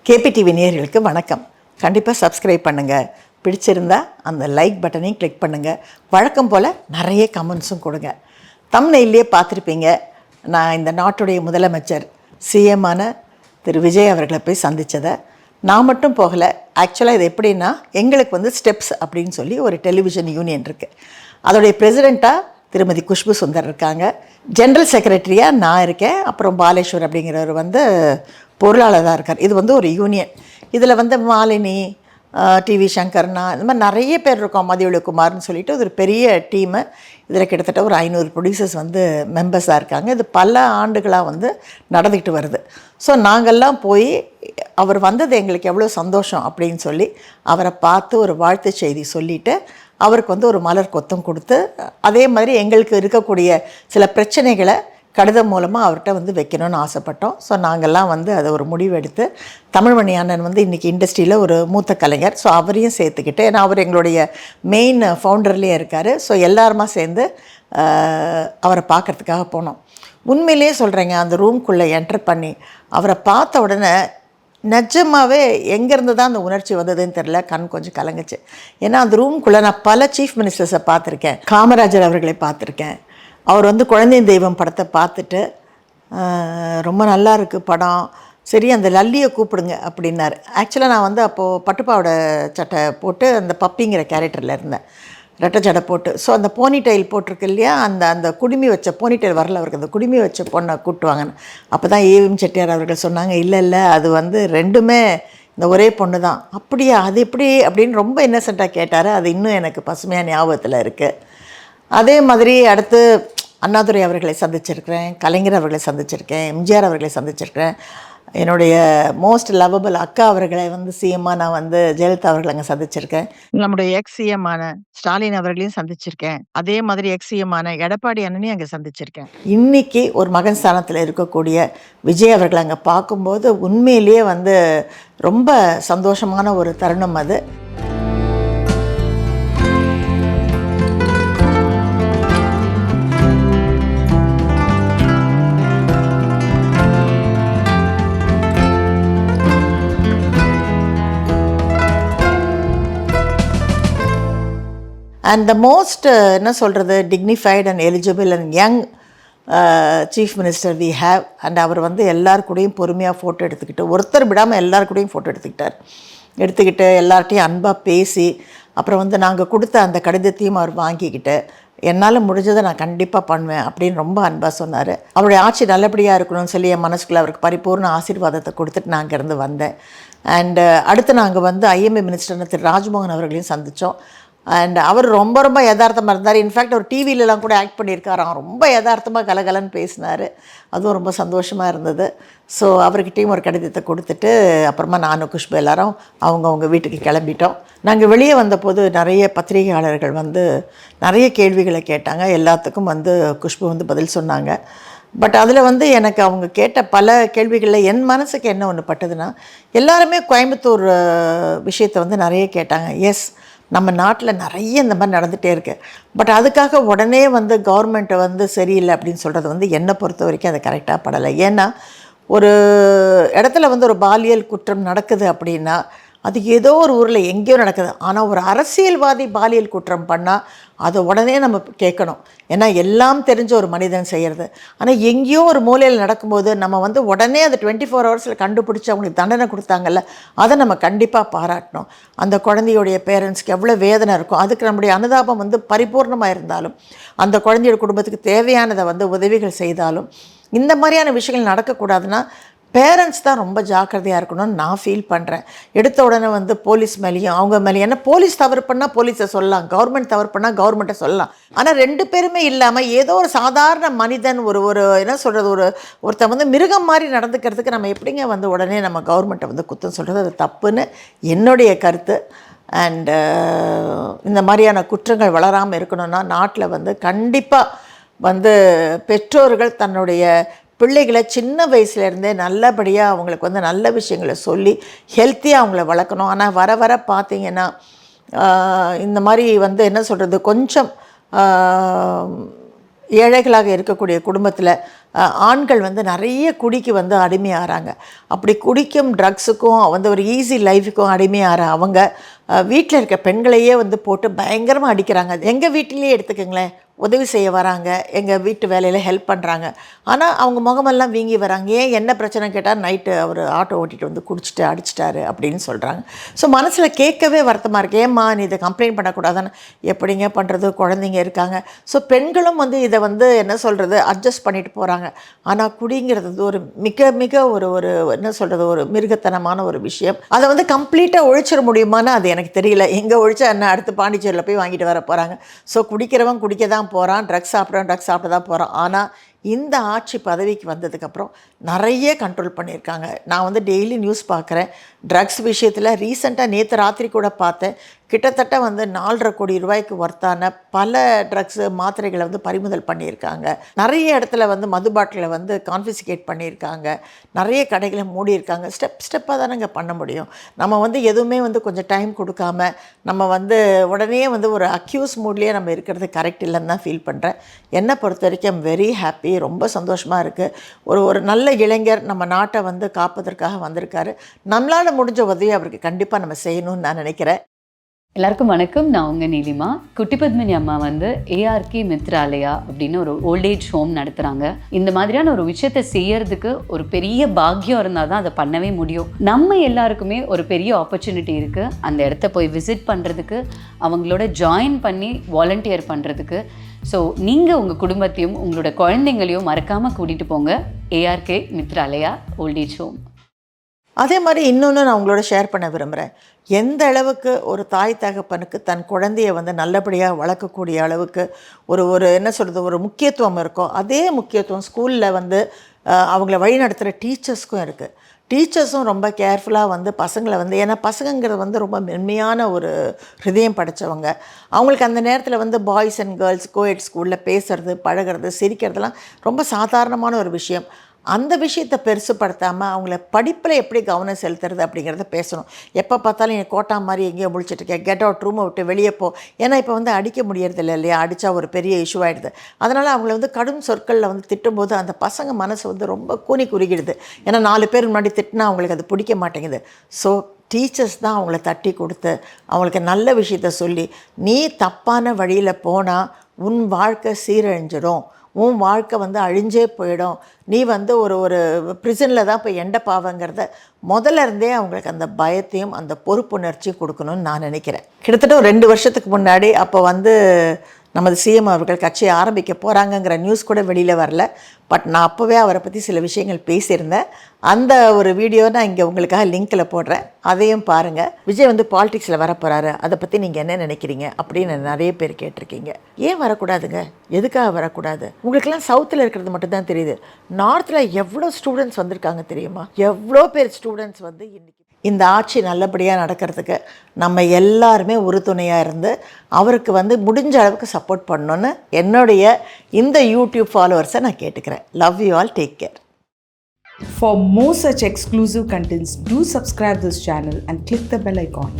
KPTV நேயர்களுக்கு வணக்கம். கண்டிப்பாக சப்ஸ்கிரைப் பண்ணுங்கள். பிடிச்சிருந்தா அந்த லைக் பட்டனையும் கிளிக் பண்ணுங்கள். வழக்கம் போல் நிறைய கமெண்ட்ஸும் கொடுங்க. தம்ப்நெயிலே பார்த்துருப்பீங்க, நான் இந்த நாட்டுடைய முதலமைச்சர் சிஎம்மான திரு விஜய் அவர்களை போய் சந்தித்ததை. நான் மட்டும் போகலை. ஆக்சுவலாக இது எப்படின்னா, எங்களுக்கு ஸ்டெப்ஸ் அப்படின்னு சொல்லி ஒரு டெலிவிஷன் யூனியன் இருக்குது. அதோடைய பிரசிடெண்ட்டாக திருமதி குஷ்பு சுந்தர் இருக்காங்க. ஜென்ரல் செக்ரட்டரியாக நான் இருக்கேன். அப்புறம் பாலேஸ்வர் அப்படிங்கிறவர் பொருளாளராக இருக்கார். இது ஒரு யூனியன். இதில் மாலினி, டிவி சங்கர்னா, இந்த மாதிரி நிறைய பேர் இருக்கோம். மதியொளி குமார்னு சொல்லிட்டு ஒரு பெரிய டீமு. இதில் கிட்டத்தட்ட ஒரு 500 ப்ரொடியூசர்ஸ் மெம்பர்ஸாக இருக்காங்க. இது பல ஆண்டுகளாக நடந்துக்கிட்டு வருது. ஸோ நாங்கள்லாம் போய் அவர் வந்தது எங்களுக்கு எவ்வளோ சந்தோஷம் அப்படின்னு சொல்லி அவரை பார்த்து ஒரு வாழ்த்து செய்தி சொல்லிவிட்டு அவருக்கு ஒரு மலர் கொத்தம் கொடுத்து, அதே மாதிரி எங்களுக்கு இருக்கக்கூடிய சில பிரச்சனைகளை கடிதம் மூலமாக அவர்கிட்ட வைக்கணும்னு ஆசைப்பட்டோம். ஸோ நாங்கள்லாம் அதை ஒரு முடிவெடுத்து, தமிழ்மணி அண்ணன் இன்றைக்கி இண்டஸ்ட்ரியில் ஒரு மூத்த கலைஞர். ஸோ அவரையும் சேர்த்துக்கிட்டு, ஏன்னா அவர் எங்களுடைய மெயின் ஃபவுண்டர்லேயே இருக்கார். ஸோ எல்லாருமா சேர்ந்து அவரை பார்க்குறதுக்காக போனோம். உண்மையிலே சொல்கிறேங்க, அந்த ரூம்குள்ளே என்டர் பண்ணி அவரை பார்த்த உடனே நிஜமாகவே எங்கேருந்து தான் அந்த உணர்ச்சி வந்ததுன்னு தெரில, கண் கொஞ்சம் கலங்குச்சு. ஏன்னா அந்த ரூம்குள்ளே நான் பல சீஃப் மினிஸ்டர்ஸை பார்த்துருக்கேன். காமராஜர் அவர்களை பார்த்துருக்கேன். அவர் குழந்தையின் தெய்வம் படத்தை பார்த்துட்டு, ரொம்ப நல்லா இருக்குது படம், சரி அந்த லல்லியை கூப்பிடுங்க அப்படின்னாரு. ஆக்சுவலாக நான் அப்போது பட்டுப்பாவோட சட்டை போட்டு அந்த பப்பிங்கிற கேரக்டரில் இருந்தேன், ரெட்டை ஜடை போட்டு. ஸோ அந்த போனி டைல் போட்டிருக்கு இல்லையா, அந்த குடுமி வச்ச போனி டைல் வரல அவருக்கு, அந்த குடுமி வச்ச பொண்ணை கூப்பிட்டுவாங்கன்னு. அப்போ தான் ஏவிஎம் செட்டியார் அவர்கள் சொன்னாங்க, இல்லை அது ரெண்டுமே இந்த ஒரே பொண்ணு தான். அப்படியா, அது எப்படி அப்படின்னு ரொம்ப இன்னசென்ட்டாக கேட்டார். அது இன்னும் எனக்கு பசுமையாக ஞாபகத்தில் இருக்குது. அதே மாதிரி அடுத்து அண்ணாதுரை அவர்களை சந்திச்சிருக்கிறேன், கலைஞர் அவர்களை சந்திச்சிருக்கேன், எம்ஜிஆர் அவர்களை சந்திச்சிருக்கிறேன். என்னுடைய மோஸ்ட் லவபிள் அக்கா அவர்களை சிஎம்மாக நான் ஜெயலலிதா அவர்களை அங்கே சந்திச்சிருக்கேன். நம்முடைய எக்ஸ் சிஎம்மான ஸ்டாலின் அவர்களையும் சந்திச்சிருக்கேன். அதே மாதிரி எக்ஸ் சிஎம்மான எடப்பாடி அண்ணனையும் அங்கே சந்திச்சிருக்கேன். இன்றைக்கி ஒரு மகன் ஸ்தானத்தில் இருக்கக்கூடிய விஜய் அவர்களை அங்கே பார்க்கும்போது உண்மையிலேயே ரொம்ப சந்தோஷமான ஒரு தருணம் அது. அண்ட் த மோஸ்ட் என்ன சொல்கிறது, dignified and eligible and young chief minister we have. And அவர் எல்லாருக்கூடையும் பொறுமையாக ஃபோட்டோ எடுத்துக்கிட்டு, ஒருத்தர் விடாமல் எல்லாருக்கூடையும் ஃபோட்டோ எடுத்துக்கிட்டு எல்லார்ட்டையும் அன்பாக பேசி, அப்புறம் நாங்கள் கொடுத்த அந்த கடிதத்தையும் அவர் வாங்கிக்கிட்டு, என்னால் முடிஞ்சதை நான் கண்டிப்பாக பண்ணுவேன் அப்படின்னு ரொம்ப அன்பாக சொன்னார். அவருடைய ஆட்சி நல்லபடியாக இருக்கணும்னு சொல்லி என் மனசுக்குள்ளே அவருக்கு பரிபூர்ண ஆசீர்வாதத்தை கொடுத்துட்டு நான் அங்கேருந்து வந்தேன். அண்டு அடுத்து நாங்கள் ஐஎம்ஏ மினிஸ்டர் திரு ராஜ்மோகன் அவர்களையும் சந்தித்தோம். அண்ட் அவர் ரொம்ப ரொம்ப யதார்த்தமாக இருந்தார். இன்ஃபேக்ட் அவர் டிவிலலாம் கூட ஆக்ட் பண்ணியிருக்காராம். ரொம்ப யதார்த்தமாக கலகலன்னு பேசினார். அதுவும் ரொம்ப சந்தோஷமாக இருந்தது. ஸோ அவர்கிட்டையும் ஒரு கடிதத்தை கொடுத்துட்டு அப்புறமா நானும் குஷ்பு எல்லாரும் அவங்கவுங்க வீட்டுக்கு கிளம்பிட்டோம். நாங்கள் வெளியே வந்தபோது நிறைய பத்திரிகையாளர்கள் நிறைய கேள்விகளை கேட்டாங்க. எல்லாத்துக்கும் குஷ்பு பதில் சொன்னாங்க. பட் அதில் எனக்கு அவங்க கேட்ட பல கேள்விகளில் என் மனசுக்கு என்ன ஒன்று பட்டதுன்னா, எல்லாருமே கோயம்புத்தூர் விஷயத்தை நிறைய கேட்டாங்க. எஸ், நம்ம நாட்டில் நிறைய இந்த மாதிரி நடந்துகிட்டே இருக்குது. பட் அதுக்காக உடனே கவர்மெண்ட்டை சரியில்லை அப்படின்னு சொல்கிறது என்னை பொறுத்த வரைக்கும் அது கரெக்டாக படலை. ஏன்னா ஒரு இடத்துல ஒரு பாலியல் குற்றம் நடக்குது அப்படின்னா, அது ஏதோ ஒரு ஊரில் எங்கேயோ நடக்குது. ஆனால் ஒரு அரசியல்வாதி பாலியல் குற்றம் பண்ணால் அதை உடனே நம்ம கேட்கணும். ஏன்னா எல்லாம் தெரிஞ்ச ஒரு மனிதன் செய்கிறது. ஆனால் எங்கேயோ ஒரு மூலையில் நடக்கும்போது நம்ம உடனே அதை 24 ஹவர்ஸில் கண்டுபிடிச்சி அவங்களுக்கு தண்டனை கொடுத்தாங்கல்ல, அதை நம்ம கண்டிப்பாக பாராட்டணும். அந்த குழந்தையுடைய பேரண்ட்ஸ்க்கு எவ்வளோ வேதனை இருக்கும். அதுக்கு நம்முடைய அனுதாபம் பரிபூர்ணமாக இருந்தாலும், அந்த குழந்தையோட குடும்பத்துக்கு தேவையானதை உதவிகள் செய்தாலும், இந்த மாதிரியான விஷயங்கள் நடக்கக்கூடாதுன்னா பேரண்ட்ஸ் தான் ரொம்ப ஜாக்கிரதையாக இருக்கணும்னு நான் ஃபீல் பண்ணுறேன். எடுத்த உடனே போலீஸ் மேலேயும் அவங்க மேலேயும், ஏன்னா போலீஸ் தவறு பண்ணால் போலீஸை சொல்லலாம், கவர்மெண்ட் தவறு பண்ணால் கவர்மெண்ட்டை சொல்லலாம். ஆனால் 2 பேருமே இல்லாமல் ஏதோ ஒரு சாதாரண மனிதன் ஒரு என்ன சொல்கிறது, ஒருத்தன் மிருகம் மாதிரி நடந்துக்கிறதுக்கு நம்ம எப்படிங்க உடனே நம்ம கவர்மெண்ட்டை குத்தம் சொல்கிறது, அது தப்புன்னு என்னுடைய கருத்து. அண்டு இந்த மாதிரியான குற்றங்கள் வளராமல் இருக்கணும்னா நாட்டில் கண்டிப்பாக பெற்றோர்கள் தன்னுடைய பிள்ளைகளை சின்ன வயசுலேருந்தே நல்லபடியாக அவங்களுக்கு நல்ல விஷயங்களை சொல்லி ஹெல்த்தியாக அவங்கள வளர்க்கணும். ஆனால் வர வர பார்த்திங்கன்னா இந்த மாதிரி என்ன சொல்கிறது, கொஞ்சம் ஏழைகளாக இருக்கக்கூடிய குடும்பத்தில் ஆண்கள் வந்து நிறைய குடிக்கு வந்து அடிமையாகிறாங்க. அப்படி குடிக்கும் ட்ரக்ஸுக்கும் வந்து ஒரு ஈஸி லைஃபுக்கும் அடிமையாகிற அவங்க வீட்டில் இருக்க பெண்களையே வந்து போட்டு பயங்கரமாக அடிக்கிறாங்க. எங்கள் வீட்டிலேயே எடுத்துக்கோங்களேன், உதவி செய்ய வராங்க, எங்கள் வீட்டு வேலையில் ஹெல்ப் பண்ணுறாங்க. ஆனால் அவங்க முகமெல்லாம் வீங்கி வராங்க. ஏன் என்ன பிரச்சனை கேட்டால் நைட்டு அவர் ஆட்டோ ஓட்டிகிட்டு வந்து குடிச்சிட்டு அடிச்சிட்டாரு அப்படின்னு சொல்கிறாங்க. ஸோ மனசில் கேட்கவே வருத்தமாக இருக்குது. ஏம்மா நீ இதை கம்ப்ளைண்ட் பண்ணக்கூடாதான்னு. எப்படிங்க பண்ணுறது, குழந்தைங்க இருக்காங்க. ஸோ பெண்களும் வந்து இதை வந்து என்ன சொல்கிறது அட்ஜஸ்ட் பண்ணிட்டு போகிறாங்க. ஆனால் குடிங்கிறது வந்து ஒரு மிக மிக ஒரு ஒரு என்ன சொல்கிறது ஒரு மிருகத்தனமான ஒரு விஷயம். அதை வந்து கம்ப்ளீட்டாக ஒழிச்சிட முடியுமான்னு அது எனக்கு தெரியல. எங்கே ஒழிச்சா என்ன, அடுத்து பாண்டிச்சேரியில் போய் வாங்கிட்டு வர போகிறாங்க. ஸோ குடிக்கிறவன் குடிக்க தான் போகிறான், ட்ரக்ஸ் சாப்பிட தான் போகிறான். ஆனால் இந்த ஆட்சி பதவிக்கு வந்ததுக்கப்புறம் நிறைய கண்ட்ரோல் பண்ணியிருக்காங்க. நான் வந்து டெய்லி நியூஸ் பார்க்குறேன். ட்ரக்ஸ் விஷயத்தில் ரீசெண்டாக நேற்று ராத்திரி கூட பார்த்தேன், கிட்டத்தட்ட வந்து 4.5 கோடி ரூபாய்க்கு ஒர்த்தான பல ட்ரக்ஸு மாத்திரைகளை வந்து பறிமுதல் பண்ணியிருக்காங்க. நிறைய இடத்துல வந்து மது பாட்டிலை வந்து கான்ஃபிஸ்கேட் பண்ணியிருக்காங்க. நிறைய கடைகளை மூடியிருக்காங்க. ஸ்டெப்பாக தானேங்க பண்ண முடியும். நம்ம வந்து எதுவுமே வந்து கொஞ்சம் டைம் கொடுக்காம நம்ம வந்து உடனே வந்து ஒரு அக்யூஸ் மூட்லேயே நம்ம இருக்கிறது கரெக்ட் இல்லைன்னு தான் ஃபீல் பண்ணுறேன். என்னை பொறுத்த வரைக்கும் ஐம் வெரி ஹாப்பி. ரொம்ப சந்தோஷமாக இருக்குது. ஒரு நல்ல இளைஞர் நம்ம நாட்டை வந்து காப்பதற்காக வந்திருக்காரு. நம்மளால் முடிஞ்ச உதவி அவருக்கு கண்டிப்பாக நம்ம செய்யணும்னு நான் நினைக்கிறேன். எல்லாருக்கும் வணக்கம். நான் உங்கள் நீலிமா. குட்டி பத்மினி அம்மா வந்து ஏஆர்கே மித்ராலயா அப்படின்னு ஒரு ஓல்டேஜ் ஹோம் நடத்துகிறாங்க. இந்த மாதிரியான ஒரு விஷயத்தை செய்யறதுக்கு ஒரு பெரிய பாக்கியம் இருந்தால் தான் அதை பண்ணவே முடியும். நம்ம எல்லாருக்குமே ஒரு பெரிய ஆப்பர்ச்சுனிட்டி இருக்குது. அந்த இடத்த போய் விசிட் பண்ணுறதுக்கு, அவங்களோட ஜாயின் பண்ணி வாலண்டியர் பண்ணுறதுக்கு. ஸோ நீங்கள் உங்கள் குடும்பத்தையும் உங்களோட குழந்தைங்களையும் மறக்காமல் கூட்டிகிட்டு போங்க ஏஆர்கே மித்ராலயா ஓல்டேஜ் ஹோம். அதே மாதிரி இன்னொன்று நான் உங்களோட ஷேர் பண்ண விரும்புகிறேன். எந்த அளவுக்கு ஒரு தாய் தகப்பனுக்கு தன் குழந்தையை வந்து நல்லபடியாக வளர்க்கக்கூடிய அளவுக்கு ஒரு என்ன சொல்கிறது ஒரு முக்கியத்துவம் இருக்கோ, அதே முக்கியத்துவம் ஸ்கூலில் வந்து அவங்கள வழி நடத்துகிற டீச்சர்ஸ்க்கும் இருக்குது. டீச்சர்ஸும் ரொம்ப கேர்ஃபுல்லாக வந்து பசங்களை வந்து, ஏன்னா பசங்கங்கிறது வந்து ரொம்ப மென்மையான ஒரு ஹிருதயம் படைத்தவங்க. அவங்களுக்கு அந்த நேரத்தில் வந்து பாய்ஸ் அண்ட் கேர்ள்ஸ் கோஎட் ஸ்கூலில் பேசுகிறது, பழகிறது, சிரிக்கிறதுலாம் ரொம்ப சாதாரணமான ஒரு விஷயம். அந்த விஷயத்தை பெருசுப்படுத்தாமல் அவங்கள படிப்பில் எப்படி கவனம் செலுத்துறது அப்படிங்கிறத பேசணும். எப்போ பார்த்தாலும் என் கோட்டா மாதிரி எங்கேயோ முழிச்சிட்ருக்கேன், கெட் அவுட், ரூமை விட்டு வெளியே போ. ஏன்னா இப்போ வந்து அடிக்க முடியறதில்ல இல்லையா, அடித்தா ஒரு பெரிய இஷ்யூ ஆகிடுது. அதனால் அவங்கள வந்து கடும் சொற்களில் வந்து திட்டும்போது அந்த பசங்க மனசு வந்து ரொம்ப கூனி குறுகிடுது. ஏன்னா 4 பேர் முன்னாடி திட்டினா அவங்களுக்கு அது பிடிக்க மாட்டேங்குது. ஸோ டீச்சர்ஸ் தான் அவங்கள தட்டி கொடுத்து அவங்களுக்கு நல்ல விஷயத்த சொல்லி, நீ தப்பான வழியில் போனால் உன் வாழ்க்கை சீரழிஞ்சிடும், உன் வாழ்க்கை வந்து அழிஞ்சே போயிடும், நீ வந்து ஒரு ப்ரிசனில் தான் போய் எண்ட பாவங்கிறத முதல்ல இருந்தே அவங்களுக்கு அந்த பயத்தையும் அந்த பொறுப்புணர்ச்சியும் கொடுக்கணும்னு நான் நினைக்கிறேன். கிட்டத்தட்ட ஒரு 2 வருஷத்துக்கு முன்னாடி அப்போ வந்து நமது சிஎம் அவர்கள் கட்சியை ஆரம்பிக்க போகிறாங்கங்கிற நியூஸ் கூட வெளியில் வரல. பட் நான் அப்போவே அவரை பற்றி சில விஷயங்கள் பேசியிருந்தேன். அந்த ஒரு வீடியோ நான் இங்கே உங்களுக்காக லிங்க்கில் போடுறேன், அதையும் பாருங்கள். விஜய் வந்து பாலிடிக்ஸில் வரப்போகிறாரு, அதை பற்றி நீங்கள் என்ன நினைக்கிறீங்க அப்படின்னு நிறைய பேர் கேட்டிருக்கீங்க. ஏன் வரக்கூடாதுங்க, எதுக்காக வரக்கூடாது? உங்களுக்கெல்லாம் சவுத்தில் இருக்கிறது மட்டும்தான் தெரியுது. நார்த்தில் எவ்வளோ ஸ்டூடெண்ட்ஸ் வந்திருக்காங்க தெரியுமா? எவ்வளோ பேர் ஸ்டூடெண்ட்ஸ் வந்து இன்றைக்கி இந்த ஆட்சி நல்லபடியாக நடக்கிறதுக்கு நம்ம எல்லாருமே உறுதுணையாக இருந்து அவருக்கு வந்து முடிஞ்ச அளவுக்கு சப்போர்ட் பண்ணணுன்னு என்னுடைய இந்த யூடியூப் ஃபாலோவர்ஸை நான் கேட்டுக்கிறேன். Love you all, take care. For more such exclusive contents, do subscribe this channel and click the bell icon.